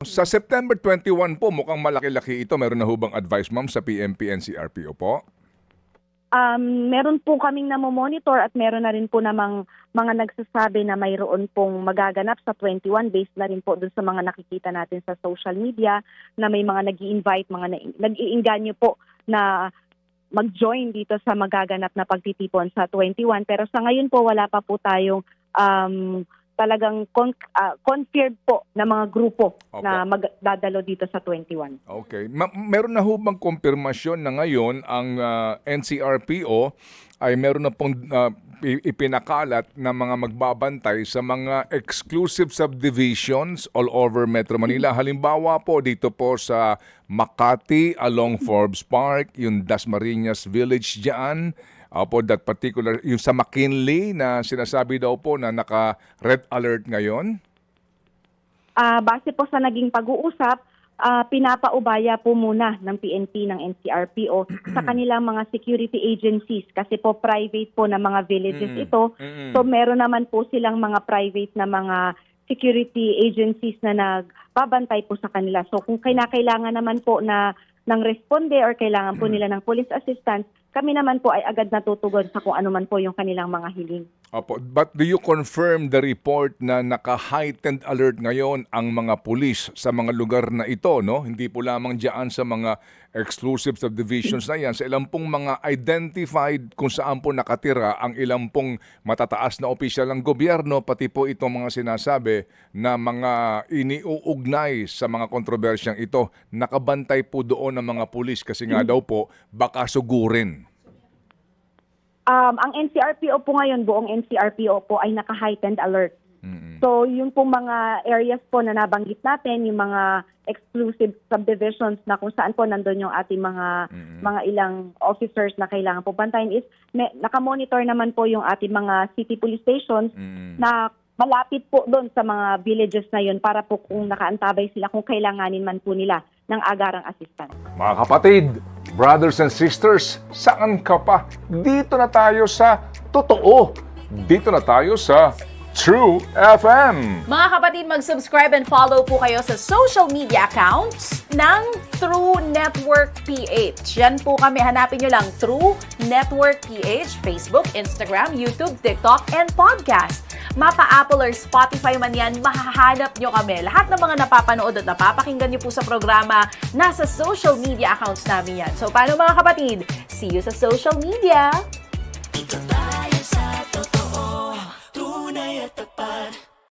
Sa September 21 po, mukhang malaki-laki ito. Meron na hubang advice, ma'am, sa PNP and CRPO po? Meron po kaming namomonitor at meron na rin po namang mga nagsasabi na mayroon pong magaganap sa 21 based na rin po dun sa mga nakikita natin sa social media na may mga nag-i-invite, mga nag-iinganyo po na mag-join dito sa magaganap na pagtitipon sa 21. Pero sa ngayon po wala pa po tayong talagang confirmed po na mga grupo na magdadalo dito sa 21. Okay. Meron na hubang kumpirmasyon na ngayon ang NCRPO ay meron na pong ipinakalat na mga magbabantay sa mga exclusive subdivisions all over Metro Manila. Halimbawa po dito po sa Makati along Forbes Park, yung Dasmariñas Village dyan. Opo, that particular, yung sa McKinley na sinasabi daw po na naka-red alert ngayon? Base po sa naging pag-uusap, pinapaubaya po muna ng PNP, ng NCRPO sa kanilang mga security agencies kasi po private po na mga villages ito. So meron naman po silang mga private na mga security agencies na nagbabantay po sa kanila. So kung kailangan naman po na ng responde or kailangan po nila ng police assistance, kami naman po ay agad natutugon sa kung ano man po yung kanilang mga hiling. Opo, but do you confirm the report na naka-heightened alert ngayon ang mga pulis sa mga lugar na ito, no? Hindi po lamang diyan sa mga exclusive subdivisions na yan, sa ilang pong mga identified kung saan po nakatira ang ilang pong matataas na opisyal ng gobyerno, pati po itong mga sinasabi na mga iniuugnay sa mga kontrobersyang ito, nakabantay po doon ng mga pulis kasi nga daw po baka sugurin. Ang NCRPO po ngayon, buong NCRPO po ay naka-heightened alert. So yung pong mga areas po na nabanggit natin, yung mga exclusive subdivisions na kung saan po nandun yung ating mga ilang officers na kailangan po bantayan is nakamonitor naman po yung ating mga city police stations na malapit po doon sa mga villages na yun para po kung nakaantabay sila kung kailanganin man po nila ng agarang assistance. Mga kapatid, brothers and sisters, saan ka pa? Dito na tayo sa totoo. Dito na tayo sa True FM. Mga kapatid, mag-subscribe and follow po kayo sa social media accounts ng True Network PH. Yan po kami. Hanapin nyo lang True Network PH, Facebook, Instagram, YouTube, TikTok, and podcast. Mapa Apple or Spotify man yan, mahahanap nyo kami. Lahat ng mga napapanood at napapakinggan nyo po sa programa, nasa social media accounts namin yan. So, paano mga kapatid? See you sa social media!